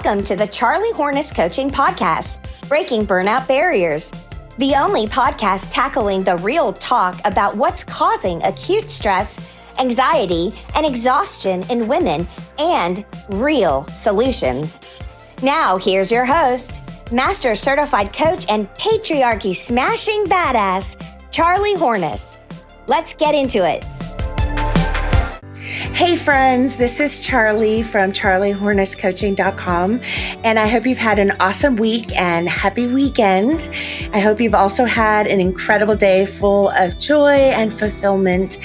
Welcome to the Charlie Hornis Coaching Podcast, Breaking Burnout Barriers, the only podcast tackling the real talk about what's causing acute stress, anxiety, and exhaustion in women and real solutions. Now, here's your host, Master Certified Coach and Patriarchy Smashing Badass, Charlie Hornis. Let's get into it. Hey friends, this is Charlie from charliehorniscoaching.com, and I hope you've had an awesome week and happy weekend. I hope you've also had an incredible day full of joy and fulfillment.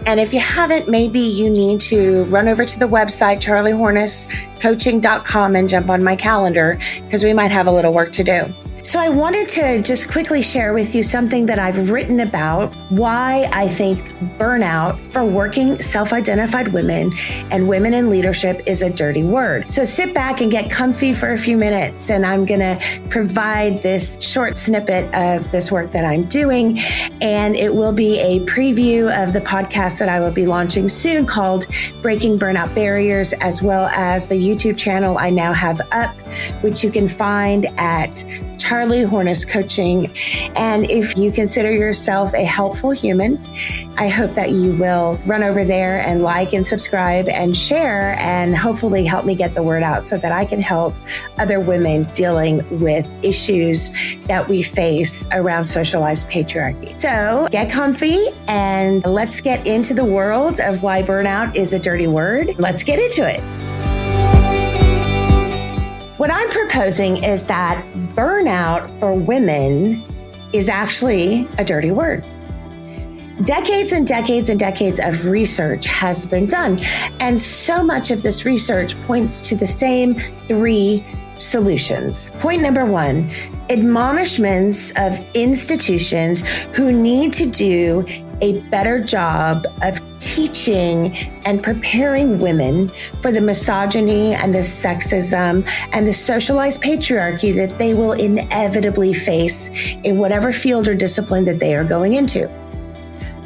And if you haven't, maybe you need to run over to the website, charliehorniscoaching.com, and jump on my calendar because we might have a little work to do. So I wanted to just quickly share with you something that I've written about why I think burnout for working self-identified women and women in leadership is a dirty word. So sit back and get comfy for a few minutes, and I'm going to provide this short snippet of this work that I'm doing, and it will be a preview of the podcast that I will be launching soon called Breaking Burnout Barriers, as well as the YouTube channel I now have up, which you can find at Charlie Hornis Coaching. And if you consider yourself a helpful human, I hope that you will run over there and like and subscribe and share, and hopefully help me get the word out so that I can help other women dealing with issues that we face around socialized patriarchy. So get comfy and let's get into the world of why burnout is a dirty word. Let's get into it. What I'm proposing is that burnout for women is actually a dirty word. Decades and decades and decades of research has been done, and so much of this research points to the same three solutions. Point number one, admonishments of institutions who need to do a better job of teaching and preparing women for the misogyny and the sexism and the socialized patriarchy that they will inevitably face in whatever field or discipline that they are going into.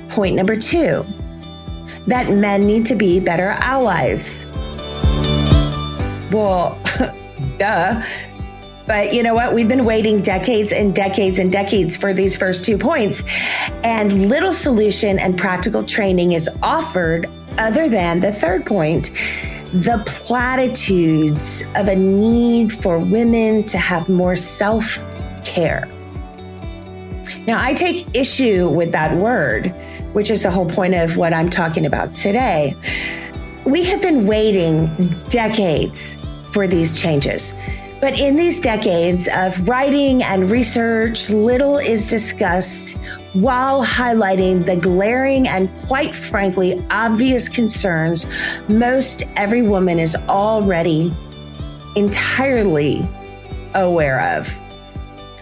Point number two, that men need to be better allies. Well, duh. But you know what? We've been waiting decades and decades and decades for these first 2 points, and little solution and practical training is offered other than the third point, the platitudes of a need for women to have more self-care. Now, I take issue with that word, which is the whole point of what I'm talking about today. We have been waiting decades for these changes. But in these decades of writing and research, little is discussed while highlighting the glaring and, quite frankly, obvious concerns most every woman is already entirely aware of.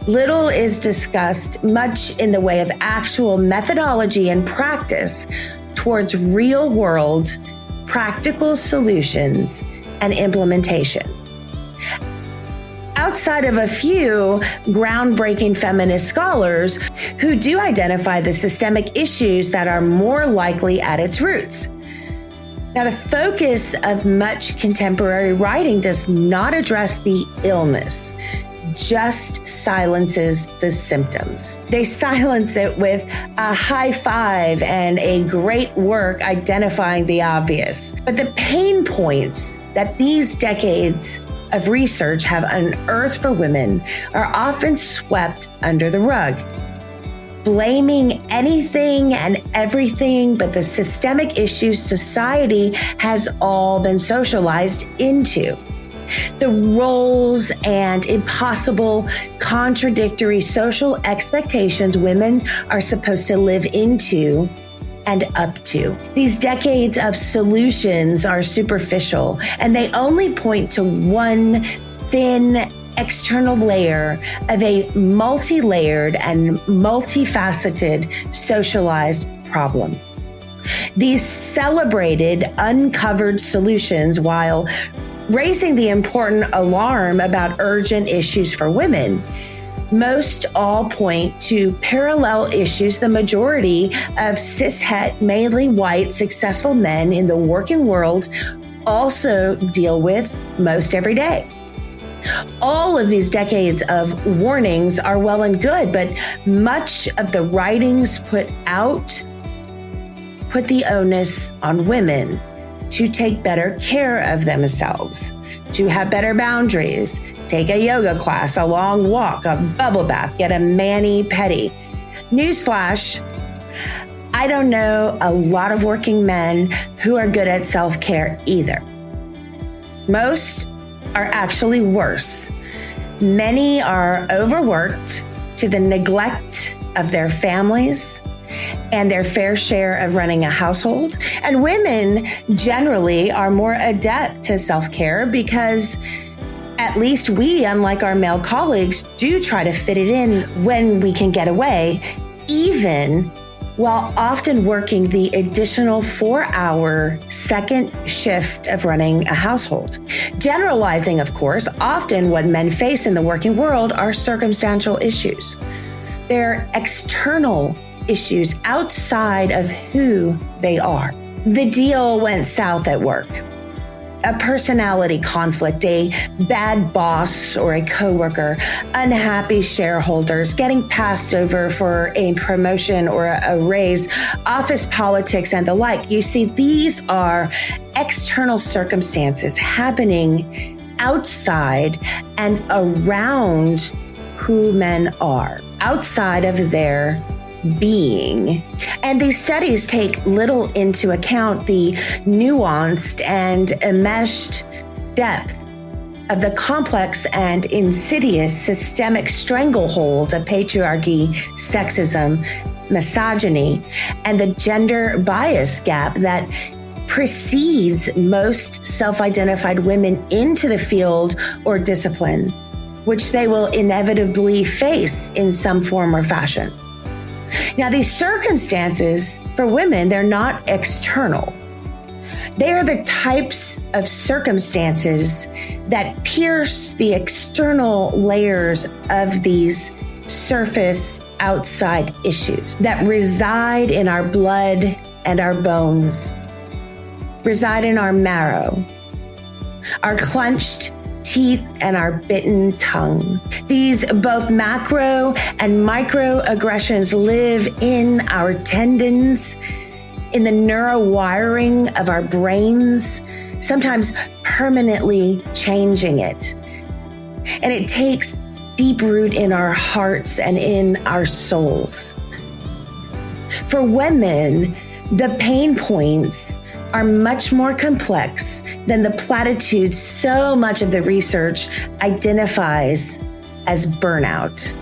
Little is discussed much in the way of actual methodology and practice towards real-world practical solutions and implementation. Outside of a few groundbreaking feminist scholars who do identify the systemic issues that are more likely at its roots. Now, the focus of much contemporary writing does not address the illness, just silences the symptoms. They silence it with a high five and a great work identifying the obvious. But the pain points that these decades of research have unearthed for women are often swept under the rug, blaming anything and everything but the systemic issues society has all been socialized into. The roles and impossible, contradictory social expectations women are supposed to live into and up to. These decades of solutions are superficial, and they only point to one thin external layer of a multi-layered and multifaceted socialized problem. These celebrated, uncovered solutions, while raising the important alarm about urgent issues for women, most all point to parallel issues the majority of cishet, mainly white, successful men in the working world also deal with most every day. All of these decades of warnings are well and good, but much of the writings put the onus on women to take better care of themselves, to have better boundaries, take a yoga class, a long walk, a bubble bath, get a mani-pedi. Newsflash, I don't know a lot of working men who are good at self-care either. Most are actually worse. Many are overworked to the neglect of their families and their fair share of running a household. And women generally are more adept to self-care because at least we, unlike our male colleagues, do try to fit it in when we can get away, even while often working the additional 4-hour second shift of running a household. Generalizing, of course, often what men face in the working world are circumstantial issues. They're external issues outside of who they are. The deal went south at work. A personality conflict, a bad boss or a coworker, unhappy shareholders, getting passed over for a promotion or a raise, office politics, and the like. You see, these are external circumstances happening outside and around who men are, outside of their being. And these studies take little into account the nuanced and enmeshed depth of the complex and insidious systemic stranglehold of patriarchy, sexism, misogyny, and the gender bias gap that precedes most self-identified women into the field or discipline, which they will inevitably face in some form or fashion. Now, these circumstances for women, they're not external. They are the types of circumstances that pierce the external layers of these surface outside issues that reside in our blood and our bones, reside in our marrow, our clenched teeth, and our bitten tongue. These both macro and micro aggressions live in our tendons, in the neurowiring of our brains, sometimes permanently changing it. And it takes deep root in our hearts and in our souls. For women, the pain points are much more complex than the platitudes so much of the research identifies as burnout.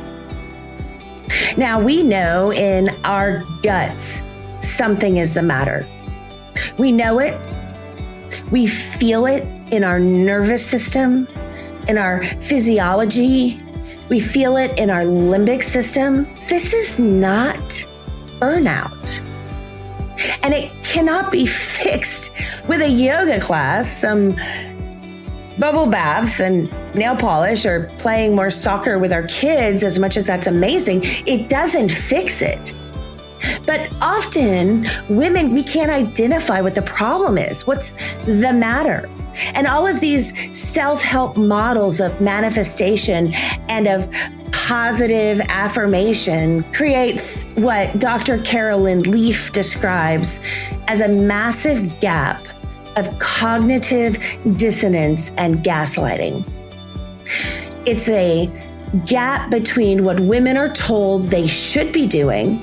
Now, we know in our guts something is the matter. We know it. We feel it in our nervous system, in our physiology. We feel it in our limbic system. This is not burnout. And it cannot be fixed with a yoga class, some bubble baths and nail polish, or playing more soccer with our kids, as much as that's amazing. It doesn't fix it. But often women, we can't identify what the problem is. What's the matter? And all of these self-help models of manifestation and of positive affirmation creates what Dr. Carolyn Leaf describes as a massive gap of cognitive dissonance and gaslighting. It's a gap between what women are told they should be doing,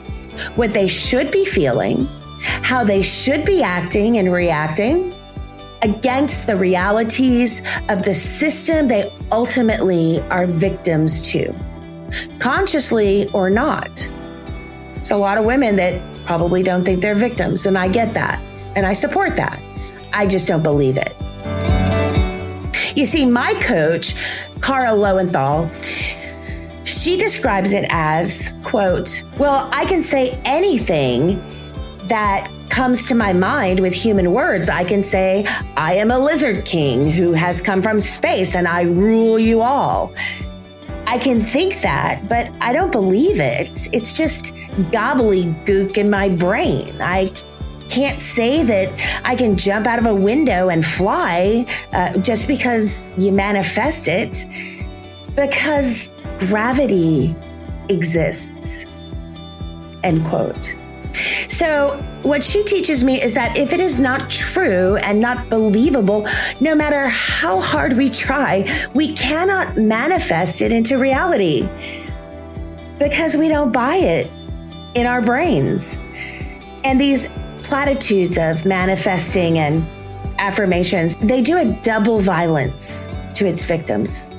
what they should be feeling, how they should be acting and reacting, against the realities of the system they ultimately are victims to, consciously or not. There's a lot of women that probably don't think they're victims, and I get that, and I support that. I just don't believe it. You see, my coach, Cara Lowenthal, she describes it as, quote, well, I can say anything that comes to my mind with human words. I can say, I am a lizard king who has come from space and I rule you all. I can think that, but I don't believe it. It's just gobbledygook in my brain. I can't say that I can jump out of a window and fly just because you manifest it, because gravity exists, end quote. So what she teaches me is that if it is not true and not believable, no matter how hard we try, we cannot manifest it into reality because we don't buy it in our brains. And these platitudes of manifesting and affirmations, they do a double violence to its victims.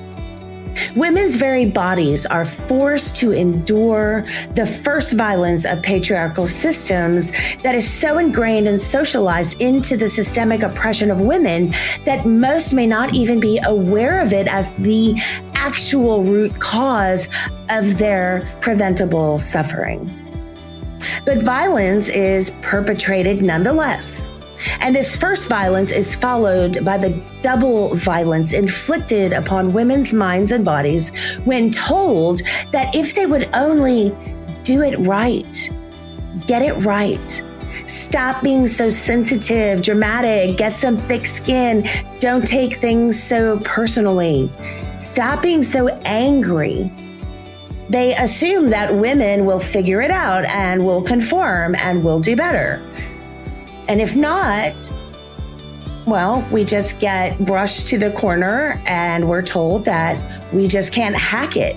Women's very bodies are forced to endure the first violence of patriarchal systems that is so ingrained and socialized into the systemic oppression of women that most may not even be aware of it as the actual root cause of their preventable suffering. But violence is perpetrated nonetheless. And this first violence is followed by the double violence inflicted upon women's minds and bodies when told that if they would only do it right, get it right, stop being so sensitive, dramatic, get some thick skin, don't take things so personally, stop being so angry, they assume that women will figure it out and will conform and will do better. And if not, well, we just get brushed to the corner and we're told that we just can't hack it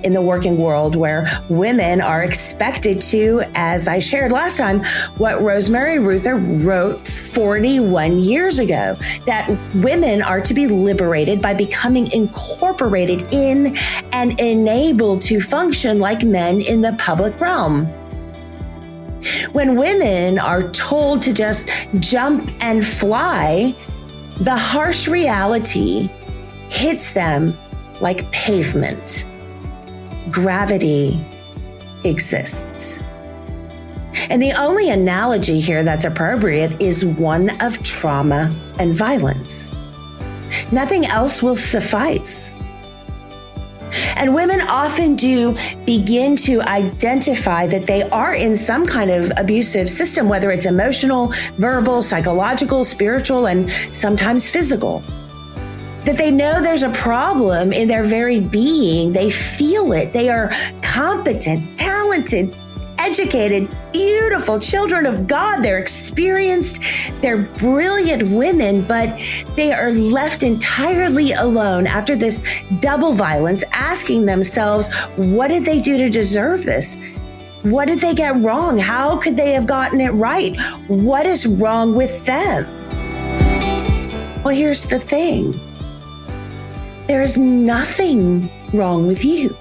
in the working world where women are expected to, as I shared last time, what Rosemary Ruther wrote 41 years ago, that women are to be liberated by becoming incorporated in and enabled to function like men in the public realm. When women are told to just jump and fly, the harsh reality hits them like pavement. Gravity exists. And the only analogy here that's appropriate is one of trauma and violence. Nothing else will suffice. And women often do begin to identify that they are in some kind of abusive system, whether it's emotional, verbal, psychological, spiritual, and sometimes physical. That they know there's a problem in their very being. They feel it. They are competent, talented, educated, beautiful children of God. They're experienced, they're brilliant women, but they are left entirely alone after this double violence, asking themselves, what did they do to deserve this? What did they get wrong? How could they have gotten it right? What is wrong with them? Well, here's the thing. There is nothing wrong with you.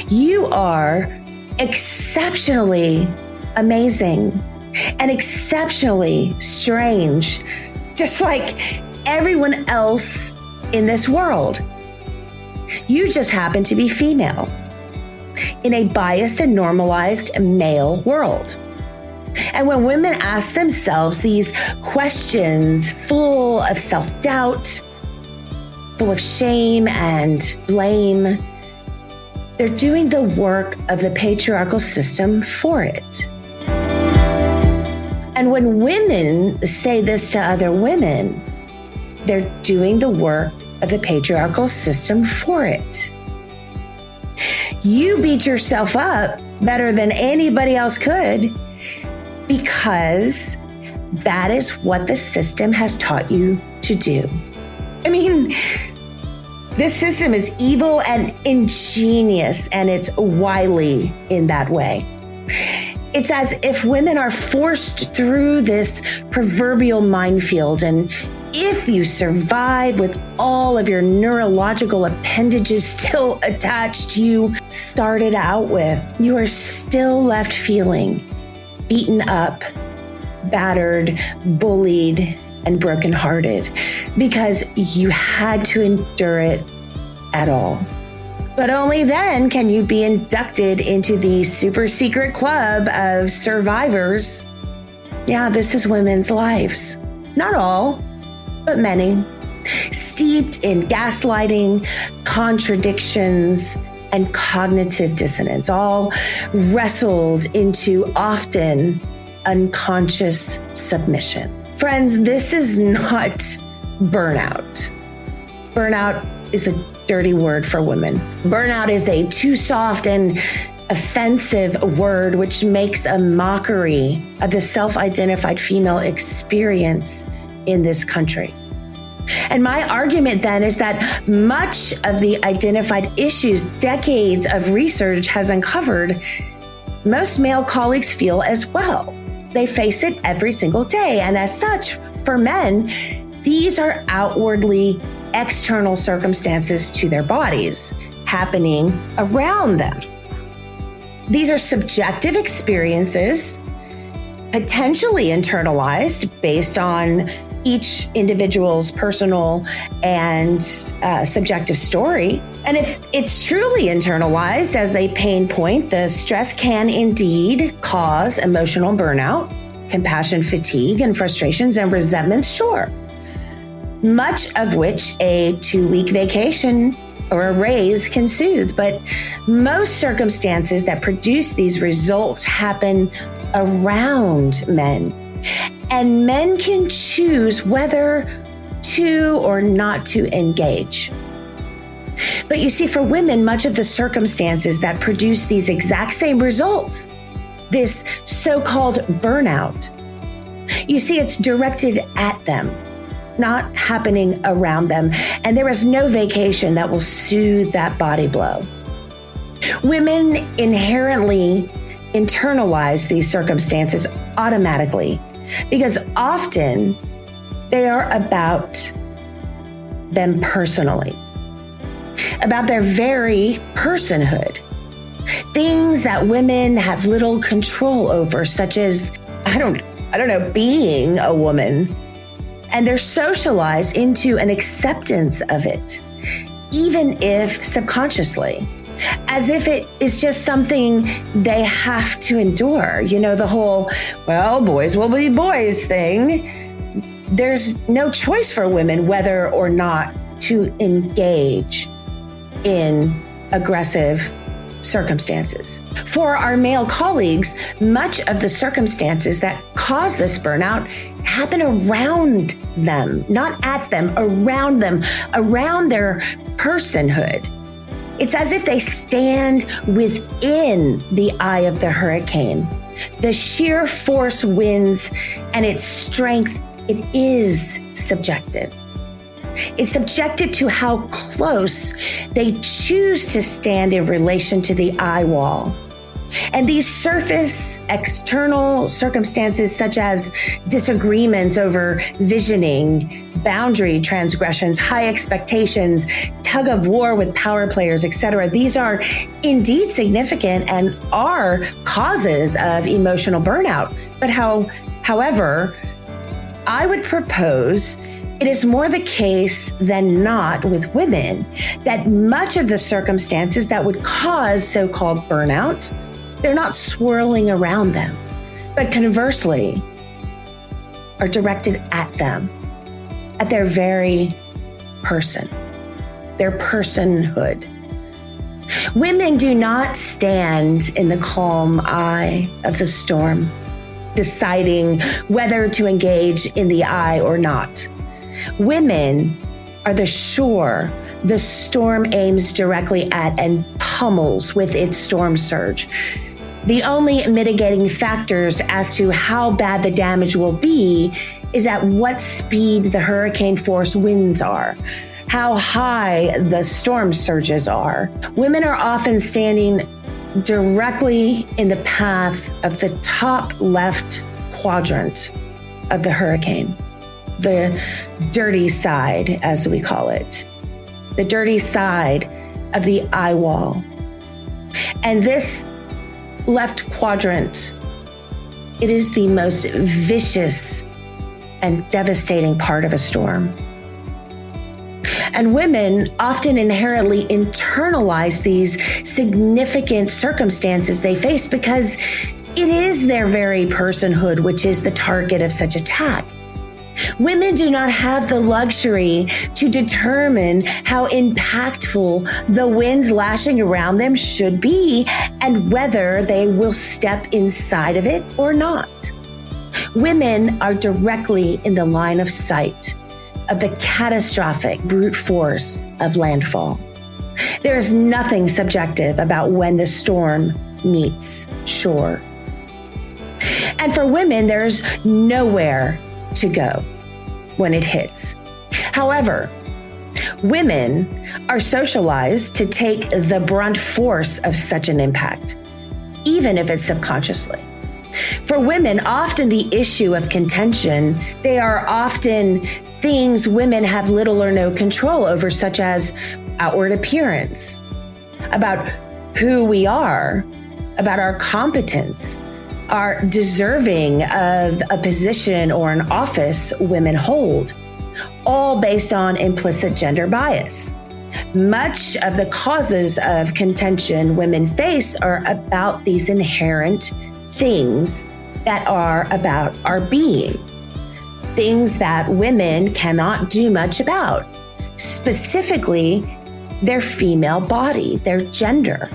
You are exceptionally amazing and exceptionally strange, just like everyone else in this world. You just happen to be female in a biased and normalized male world. And when women ask themselves these questions full of self-doubt, full of shame and blame, they're doing the work of the patriarchal system for it. And when women say this to other women, they're doing the work of the patriarchal system for it. You beat yourself up better than anybody else could because that is what the system has taught you to do. I mean, this system is evil and ingenious, and it's wily in that way. It's as if women are forced through this proverbial minefield, and if you survive with all of your neurological appendages still attached to you started out with, you are still left feeling beaten up, battered, bullied, and brokenhearted because you had to endure it at all. But only then can you be inducted into the super secret club of survivors. Yeah, this is women's lives. Not all, but many. Steeped in gaslighting, contradictions, and cognitive dissonance, all wrestled into often unconscious submission. Friends, this is not burnout. Burnout is a dirty word for women. Burnout is a too soft and offensive word which makes a mockery of the self-identified female experience in this country. And my argument then is that much of the identified issues decades of research has uncovered, most male colleagues feel as well. They face it every single day. And as such, for men, these are outwardly external circumstances to their bodies happening around them. These are subjective experiences, potentially internalized based on each individual's personal and subjective story. And if it's truly internalized as a pain point, the stress can indeed cause emotional burnout, compassion fatigue, and frustrations and resentments, sure. Much of which a 2-week vacation or a raise can soothe. But most circumstances that produce these results happen around men. And men can choose whether to or not to engage. But you see, for women, much of the circumstances that produce these exact same results, this so-called burnout, you see, it's directed at them, not happening around them. And there is no vacation that will soothe that body blow. Women inherently internalize these circumstances automatically because often they are about them personally, about their very personhood. Things that women have little control over, such as, I don't know, being a woman. And they're socialized into an acceptance of it, even if subconsciously, as if it is just something they have to endure. You know, the whole, well, boys will be boys thing. There's no choice for women whether or not to engage in aggressive circumstances. For our male colleagues, much of the circumstances that cause this burnout happen around them, not at them, around them, around their personhood. It's as if they stand within the eye of the hurricane. The sheer force wins, and its strength, it is subjective. Is subjected to how close they choose to stand in relation to the eye wall. And these surface external circumstances, such as disagreements over visioning, boundary transgressions, high expectations, tug of war with power players, etc., these are indeed significant and are causes of emotional burnout. But however, I would propose it is more the case than not with women that much of the circumstances that would cause so-called burnout, they're not swirling around them, but conversely are directed at them, at their very person, their personhood. Women do not stand in the calm eye of the storm, deciding whether to engage in the eye or not. Women are the shore the storm aims directly at and pummels with its storm surge. The only mitigating factors as to how bad the damage will be is at what speed the hurricane force winds are, how high the storm surges are. Women are often standing directly in the path of the top left quadrant of the hurricane. The dirty side, as we call it, the dirty side of the eye wall. And this left quadrant, it is the most vicious and devastating part of a storm. And women often inherently internalize these significant circumstances they face because it is their very personhood which is the target of such attack. Women do not have the luxury to determine how impactful the winds lashing around them should be and whether they will step inside of it or not. Women are directly in the line of sight of the catastrophic brute force of landfall. There is nothing subjective about when the storm meets shore. And for women, there's nowhere to go when it hits. However, women are socialized to take the brunt force of such an impact, even if it's subconsciously. For women, often the issue of contention, they are often things women have little or no control over, such as outward appearance, about who we are, about our competence, our deserving of a position or an office women hold, all based on implicit gender bias. Much of the causes of contention women face are about these inherent things that are about our being, things that women cannot do much about, specifically their female body, their gender,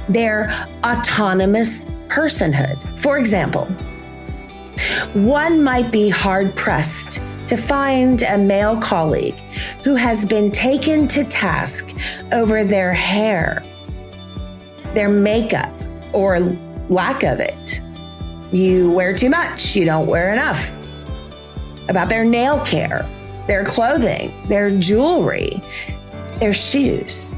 their autonomous personhood. For example, one might be hard-pressed to find a male colleague who has been taken to task over their hair, their makeup, or lack of it. You wear too much, you don't wear enough. About their nail care, their clothing, their jewelry, their shoes.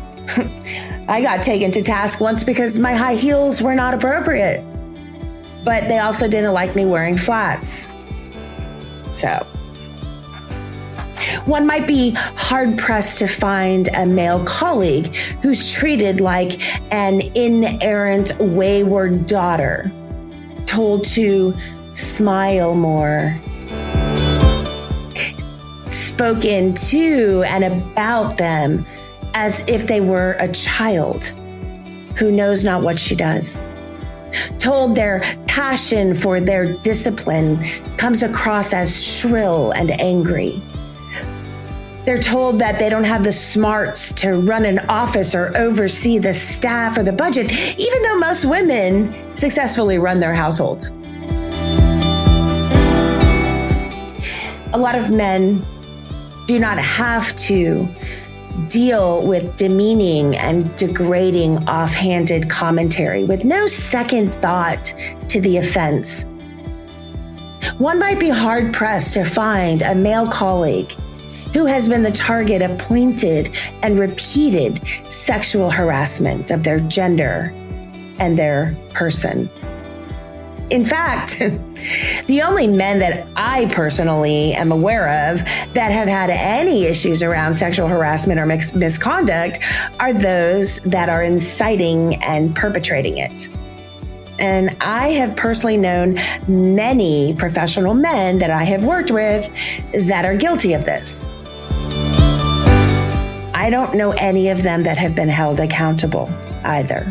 I got taken to task once because my high heels were not appropriate, but they also didn't like me wearing flats. So, one might be hard-pressed to find a male colleague who's treated like an inerrant, wayward daughter, told to smile more, spoken to and about them as if they were a child who knows not what she does, told their passion for their discipline comes across as shrill and angry. They're told that they don't have the smarts to run an office or oversee the staff or the budget, even though most women successfully run their households. A lot of men do not have to deal with demeaning and degrading offhanded commentary with no second thought to the offense. One might be hard-pressed to find a male colleague who has been the target of pointed and repeated sexual harassment of their gender and their person. In fact, the only men that I personally am aware of that have had any issues around sexual harassment or misconduct are those that are inciting and perpetrating it. And I have personally known many professional men that I have worked with that are guilty of this. I don't know any of them that have been held accountable either.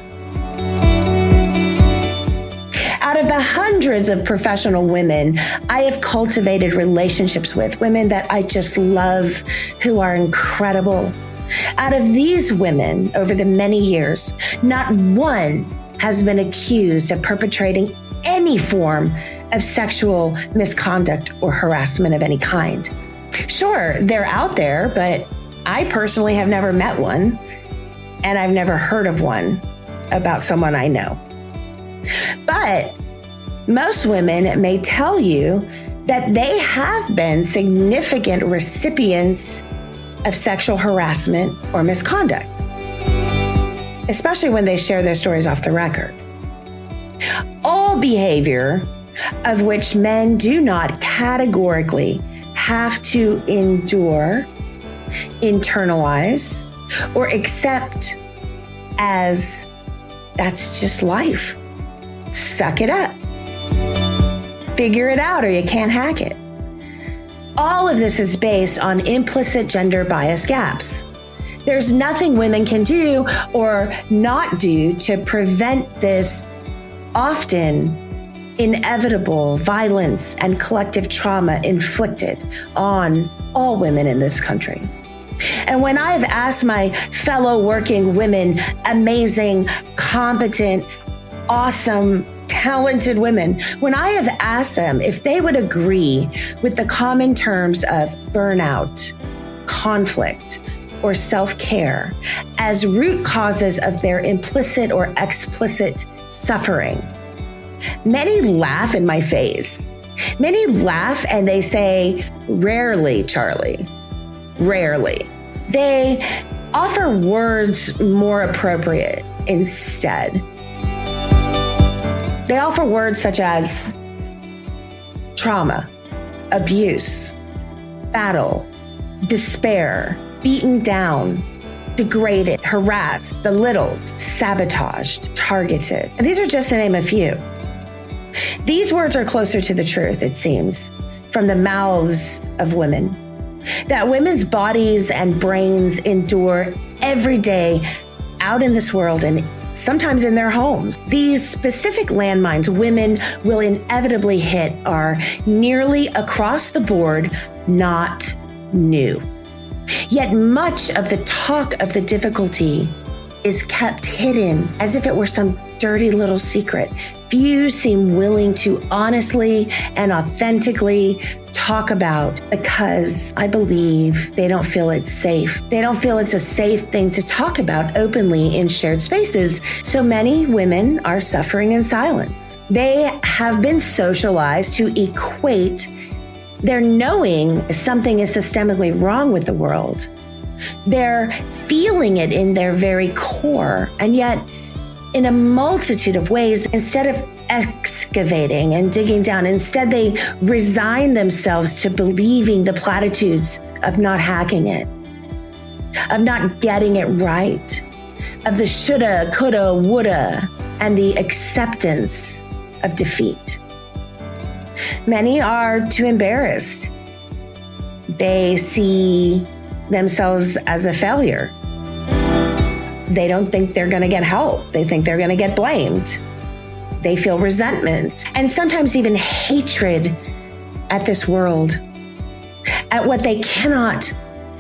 Out of the hundreds of professional women I have cultivated relationships with, women that I just love, who are incredible. Out of these women, over the many years, not one has been accused of perpetrating any form of sexual misconduct or harassment of any kind. Sure, they're out there, but I personally have never met one, and I've never heard of one about someone I know. But most women may tell you that they have been significant recipients of sexual harassment or misconduct, especially when they share their stories off the record. All behavior of which men do not categorically have to endure, internalize, or accept as that's just life. Suck it up. Figure it out or you can't hack it. All of this is based on implicit gender bias gaps. There's nothing women can do or not do to prevent this often inevitable violence and collective trauma inflicted on all women in this country. And when I've asked my fellow working women, amazing, competent, awesome, talented women, when I have asked them if they would agree with the common terms of burnout, conflict, or self-care as root causes of their implicit or explicit suffering, many laugh in my face. Many laugh and they say, rarely, Charlie, rarely. They offer words more appropriate instead. They offer words such as trauma, abuse, battle, despair, beaten down, degraded, harassed, belittled, sabotaged, targeted. And these are just to name a few. These words are closer to the truth, it seems, from the mouths of women, that women's bodies and brains endure every day out in this world and sometimes in their homes. These specific landmines women will inevitably hit are nearly across the board not new. Yet much of the talk of the difficulty is kept hidden as if it were some dirty little secret. Few seem willing to honestly and authentically talk about because I believe they don't feel it's safe. They don't feel it's a safe thing to talk about openly in shared spaces. So many women are suffering in silence. They have been socialized to equate their knowing something is systemically wrong with the world. They're feeling it in their very core, and yet in a multitude of ways, instead of excavating and digging down, instead they resign themselves to believing the platitudes of not hacking it, of not getting it right, of the shoulda, coulda, woulda, and the acceptance of defeat. Many are too embarrassed. They see themselves as a failure. They don't think they're going to get help. They think they're going to get blamed. They feel resentment and sometimes even hatred at this world, at what they cannot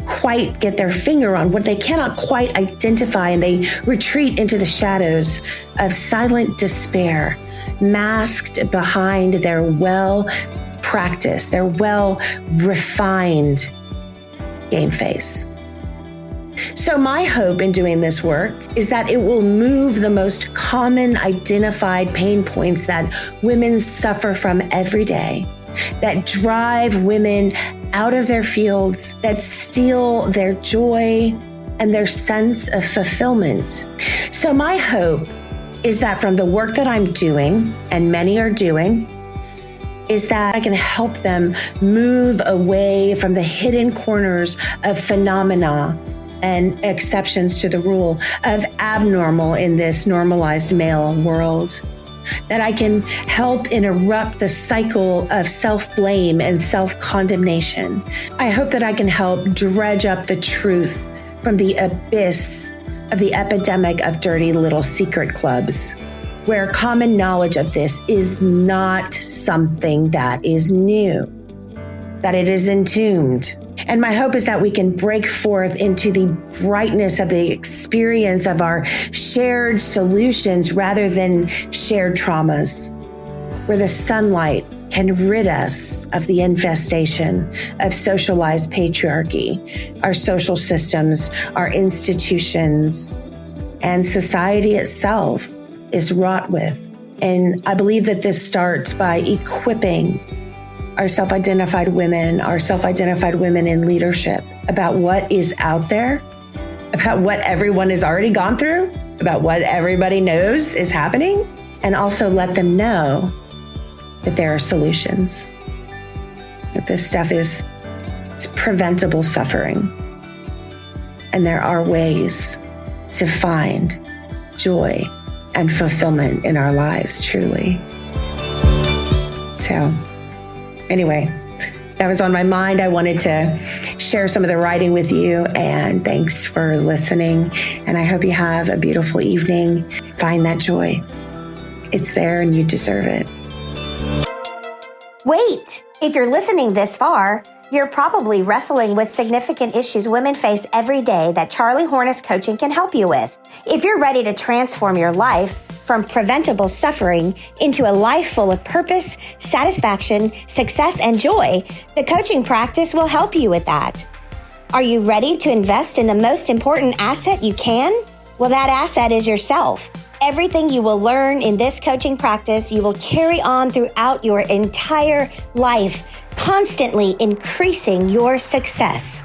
quite get their finger on, what they cannot quite identify, and they retreat into the shadows of silent despair, masked behind their well-practiced, their well-refined game face. So my hope in doing this work is that it will move the most common identified pain points that women suffer from every day, that drive women out of their fields, that steal their joy and their sense of fulfillment. So my hope is that from the work that I'm doing, and many are doing, is that I can help them move away from the hidden corners of phenomena and exceptions to the rule of abnormal in this normalized male world. That I can help interrupt the cycle of self-blame and self-condemnation. I hope that I can help dredge up the truth from the abyss of the epidemic of dirty little secret clubs, where common knowledge of this is not something that is new, that it is entombed. And my hope is that we can break forth into the brightness of the experience of our shared solutions rather than shared traumas, where the sunlight can rid us of the infestation of socialized patriarchy, our social systems, our institutions, and society itself is wrought with. And I believe that this starts by equipping our self-identified women in leadership about what is out there, about what everyone has already gone through, about what everybody knows is happening, and also let them know that there are solutions, that this stuff it's preventable suffering. And there are ways to find joy and fulfillment in our lives, truly. So anyway, that was on my mind. I wanted to share some of the writing with you, and thanks for listening. And I hope you have a beautiful evening. Find that joy. It's there and you deserve it. Wait, if you're listening this far, you're probably wrestling with significant issues women face every day that Charlie Hornis Coaching can help you with. If you're ready to transform your life, from preventable suffering into a life full of purpose, satisfaction, success, and joy, the coaching practice will help you with that. Are you ready to invest in the most important asset you can? Well, that asset is yourself. Everything you will learn in this coaching practice, you will carry on throughout your entire life, constantly increasing your success.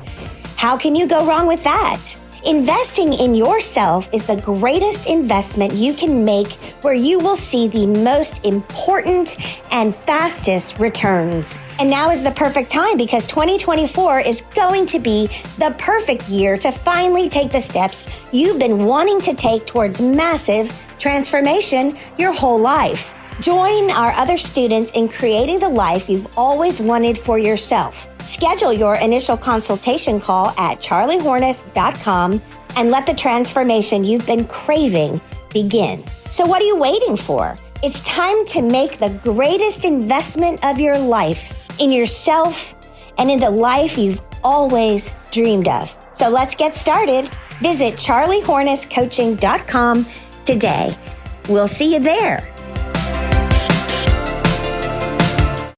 How can you go wrong with that? Investing in yourself is the greatest investment you can make, where you will see the most important and fastest returns. And now is the perfect time, because 2024 is going to be the perfect year to finally take the steps you've been wanting to take towards massive transformation your whole life. Join our other students in creating the life you've always wanted for yourself. Schedule your initial consultation call at charliehorness.com and let the transformation you've been craving begin. So what are you waiting for? It's time to make the greatest investment of your life in yourself and in the life you've always dreamed of. So let's get started. Visit charliehornesscoaching.com today. We'll see you there.